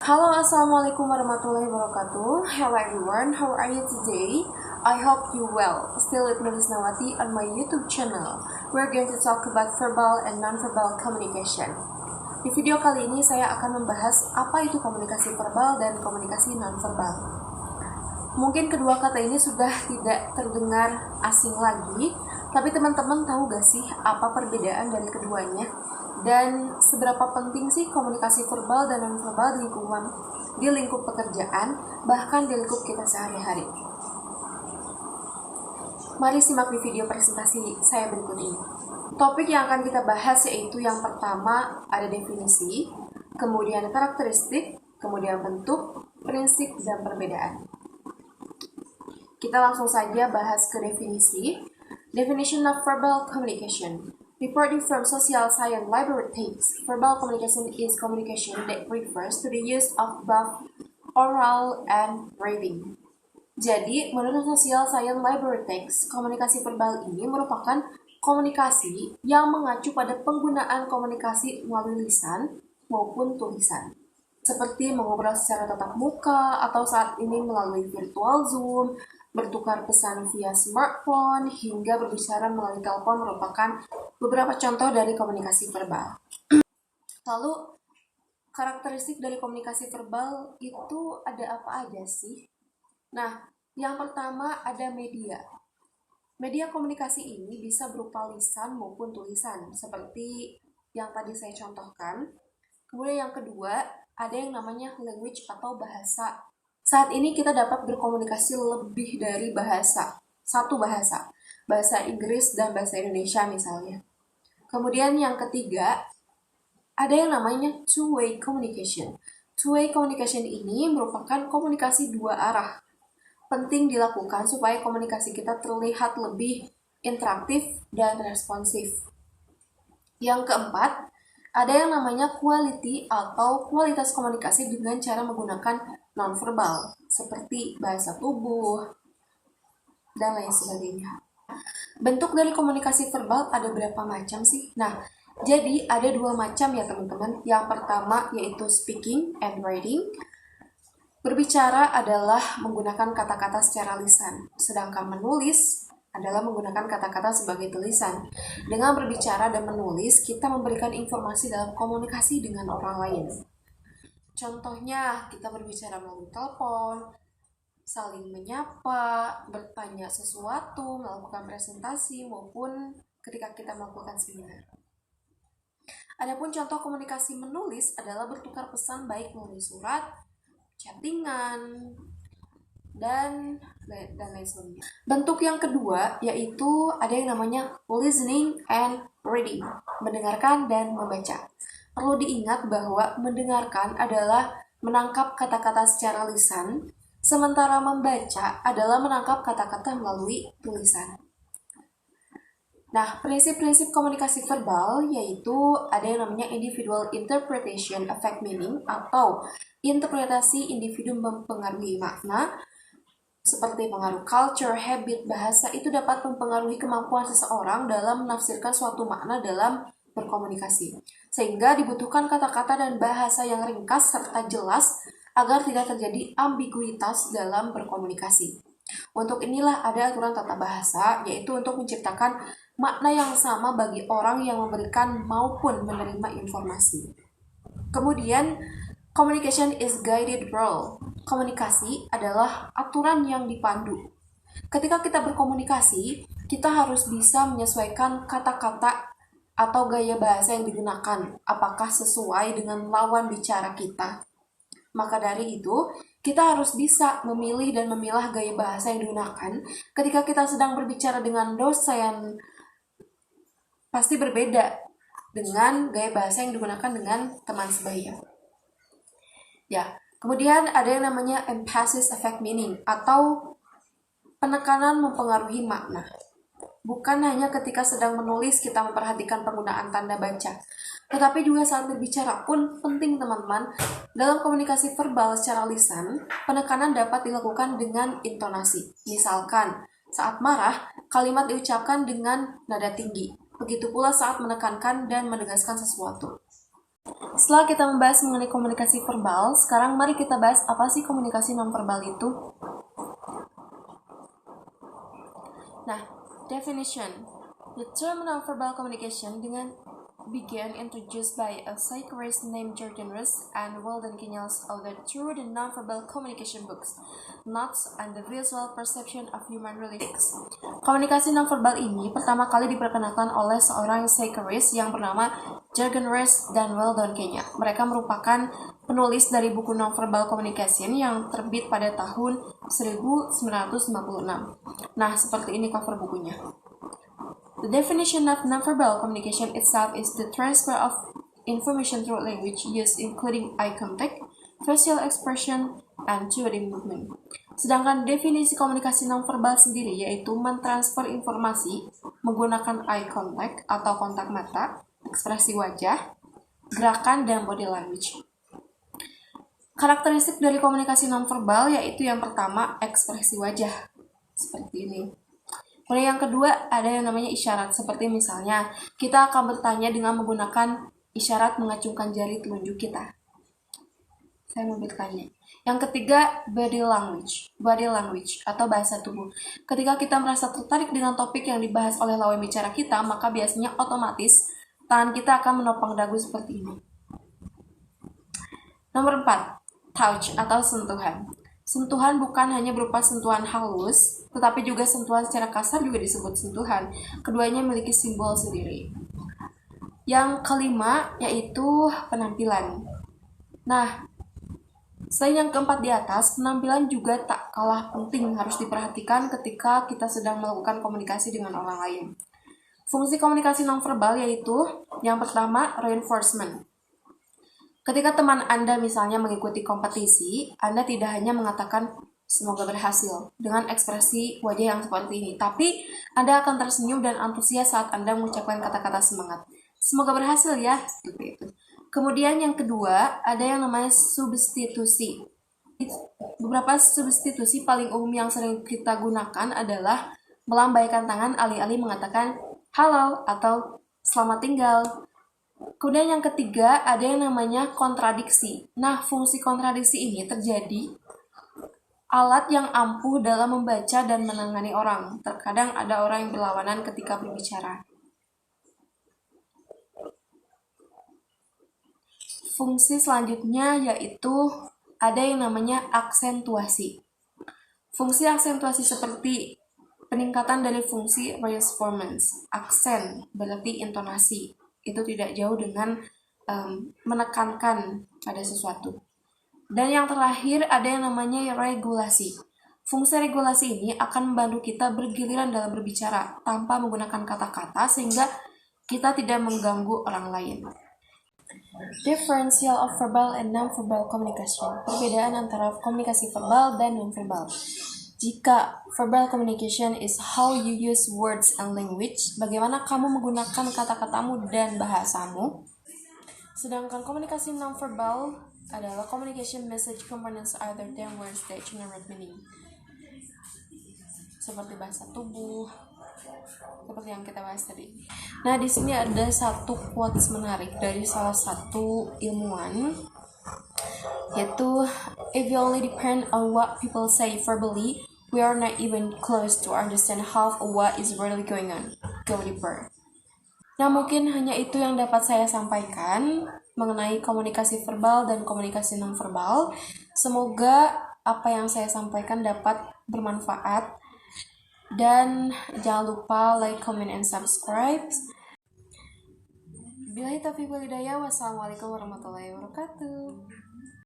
Halo, assalamualaikum warahmatullahi wabarakatuh. Hello everyone, how are you today? I hope you well. Still with Melis Nawati on my YouTube channel. We're going to talk about verbal and non-verbal communication. Di video kali ini saya akan membahas apa itu komunikasi verbal dan komunikasi non-verbal. Mungkin kedua kata ini sudah tidak terdengar asing lagi, tapi teman-teman tahu gak sih apa perbedaan dari keduanya? Dan seberapa penting sih komunikasi verbal dan non-verbal di lingkup pekerjaan, bahkan di lingkup kita sehari-hari. Mari simak di video presentasi saya berikut ini. Topik yang akan kita bahas yaitu yang pertama ada definisi, kemudian karakteristik, kemudian bentuk, prinsip, dan perbedaan. Kita langsung saja bahas ke definisi. Definition of verbal communication. Reporting from Social Science Laboratories, verbal communication is communication that refers to the use of both oral and writing. Jadi, menurut Social Science Laboratories, komunikasi verbal ini merupakan komunikasi yang mengacu pada penggunaan komunikasi melalui lisan maupun tulisan. Seperti mengobrol secara tatap muka atau saat ini melalui virtual Zoom, bertukar pesan via smartphone, hingga berbicara melalui telepon merupakan beberapa contoh dari komunikasi verbal. Lalu, karakteristik dari komunikasi verbal itu ada apa aja sih? Nah, yang pertama ada media. Media komunikasi ini bisa berupa lisan maupun tulisan, seperti yang tadi saya contohkan. Kemudian yang kedua, ada yang namanya language atau bahasa. Saat ini kita dapat berkomunikasi lebih dari satu bahasa. Bahasa Inggris dan bahasa Indonesia misalnya. Kemudian yang ketiga, ada yang namanya two-way communication. Two-way communication ini merupakan komunikasi dua arah. Penting dilakukan supaya komunikasi kita terlihat lebih interaktif dan responsif. Yang keempat, ada yang namanya quality atau kualitas komunikasi dengan cara menggunakan nonverbal, seperti bahasa tubuh, dan lain sebagainya. Bentuk dari komunikasi verbal ada berapa macam sih? Nah, jadi ada dua macam ya teman-teman. Yang pertama yaitu speaking and writing. Berbicara adalah menggunakan kata-kata secara lisan, sedangkan menulis adalah menggunakan kata-kata sebagai tulisan. Dengan berbicara dan menulis, kita memberikan informasi dalam komunikasi dengan orang lain. Contohnya, kita berbicara melalui telepon, saling menyapa, bertanya sesuatu, melakukan presentasi, maupun ketika kita melakukan seminar. Adapun contoh komunikasi menulis adalah bertukar pesan baik melalui surat, chattingan, dan lain sebagainya. Bentuk yang kedua yaitu ada yang namanya listening and reading, mendengarkan dan membaca. Perlu diingat bahwa mendengarkan adalah menangkap kata-kata secara lisan, sementara membaca adalah menangkap kata-kata melalui tulisan. Nah, prinsip-prinsip komunikasi verbal yaitu ada yang namanya individual interpretation affect meaning atau interpretasi individu mempengaruhi makna, seperti pengaruh culture, habit, bahasa itu dapat mempengaruhi kemampuan seseorang dalam menafsirkan suatu makna dalam berkomunikasi. Sehingga dibutuhkan kata-kata dan bahasa yang ringkas serta jelas agar tidak terjadi ambiguitas dalam berkomunikasi. Untuk inilah ada aturan tata bahasa, yaitu untuk menciptakan makna yang sama bagi orang yang memberikan maupun menerima informasi. Kemudian, communication is guided rule. Komunikasi adalah aturan yang dipandu. Ketika kita berkomunikasi, kita harus bisa menyesuaikan kata-kata atau gaya bahasa yang digunakan, apakah sesuai dengan lawan bicara kita. Maka dari itu, kita harus bisa memilih dan memilah gaya bahasa yang digunakan ketika kita sedang berbicara dengan dosen. Pasti berbeda dengan gaya bahasa yang digunakan dengan teman sebaya. Ya, kemudian ada yang namanya emphasis affect meaning atau penekanan mempengaruhi makna. Bukan hanya ketika sedang menulis kita memperhatikan penggunaan tanda baca, tetapi juga saat berbicara pun penting teman-teman. Dalam komunikasi verbal secara lisan, penekanan dapat dilakukan dengan intonasi. Misalkan, saat marah, kalimat diucapkan dengan nada tinggi. Begitu pula saat menekankan dan menegaskan sesuatu. Setelah kita membahas mengenai komunikasi verbal, sekarang mari kita bahas apa sih komunikasi nonverbal itu. Nah, definition. The term nonverbal communication began introduced by a psychiatrist named Jürgen Rys and Weldon Kinyals authored through the nonverbal communication books, Notes and the Visual Perception of Human Relations. Komunikasi nonverbal ini pertama kali diperkenalkan oleh seorang psychiatrist yang bernama Jürgen Rys dan Weldon Kinyals. Mereka merupakan penulis dari buku Nonverbal Communication yang terbit pada tahun 1956. Nah, seperti ini cover bukunya. The definition of nonverbal communication itself is the transfer of information through language use including eye contact, facial expression, and body movement. Sedangkan definisi komunikasi nonverbal sendiri yaitu mentransfer informasi menggunakan eye contact atau kontak mata, ekspresi wajah, gerakan, dan body language. Karakteristik dari komunikasi nonverbal yaitu yang pertama, ekspresi wajah. Seperti ini. Kemudian yang kedua, ada yang namanya isyarat. Seperti misalnya, kita akan bertanya dengan menggunakan isyarat mengacungkan jari telunjuk kita. Saya mau bertanya. Yang ketiga, body language. Body language atau bahasa tubuh. Ketika kita merasa tertarik dengan topik yang dibahas oleh lawan bicara kita, maka biasanya otomatis tangan kita akan menopang dagu seperti ini. Nomor 4, touch atau sentuhan. Sentuhan bukan hanya berupa sentuhan halus, tetapi juga sentuhan secara kasar juga disebut sentuhan. Keduanya memiliki simbol sendiri. Yang kelima yaitu penampilan. Nah, selain yang keempat di atas, penampilan juga tak kalah penting harus diperhatikan ketika kita sedang melakukan komunikasi dengan orang lain. Fungsi komunikasi nonverbal yaitu yang pertama, reinforcement. Ketika teman Anda misalnya mengikuti kompetisi, Anda tidak hanya mengatakan semoga berhasil dengan ekspresi wajah yang seperti ini, tapi Anda akan tersenyum dan antusias saat Anda mengucapkan kata-kata semangat. Semoga berhasil ya, seperti itu. Kemudian yang kedua, ada yang namanya substitusi. Beberapa substitusi paling umum yang sering kita gunakan adalah melambaikan tangan alih-alih mengatakan halo atau selamat tinggal. Kemudian yang ketiga, ada yang namanya kontradiksi. Nah, fungsi kontradiksi ini terjadi alat yang ampuh dalam membaca dan menangani orang. Terkadang ada orang yang berlawanan ketika berbicara. Fungsi selanjutnya yaitu ada yang namanya aksentuasi. Fungsi aksentuasi seperti peningkatan dari fungsi reinforcement. Aksen berarti intonasi. Itu tidak jauh dengan menekankan pada sesuatu. Dan yang terakhir ada yang namanya regulasi. Fungsi regulasi ini akan membantu kita bergiliran dalam berbicara tanpa menggunakan kata-kata sehingga kita tidak mengganggu orang lain. Differential of verbal and non-verbal communication. Perbedaan antara komunikasi verbal dan non-verbal. Jika verbal communication is how you use words and language, bagaimana kamu menggunakan kata-katamu dan bahasamu. Sedangkan komunikasi non-verbal adalah communication message components other than words that generate meaning. Seperti bahasa tubuh, seperti yang kita bahas tadi. Nah, di sini ada satu quotes menarik dari salah satu ilmuwan, yaitu if you only depend on what people say verbally, we are not even close to understand half of what is really going on. Go deeper. Nah, mungkin hanya itu yang dapat saya sampaikan mengenai komunikasi verbal dan komunikasi nonverbal. Semoga apa yang saya sampaikan dapat bermanfaat. Dan jangan lupa like, comment, and subscribe. Billahi taufiq wal hidayah. Wassalamualaikum warahmatullahi wabarakatuh.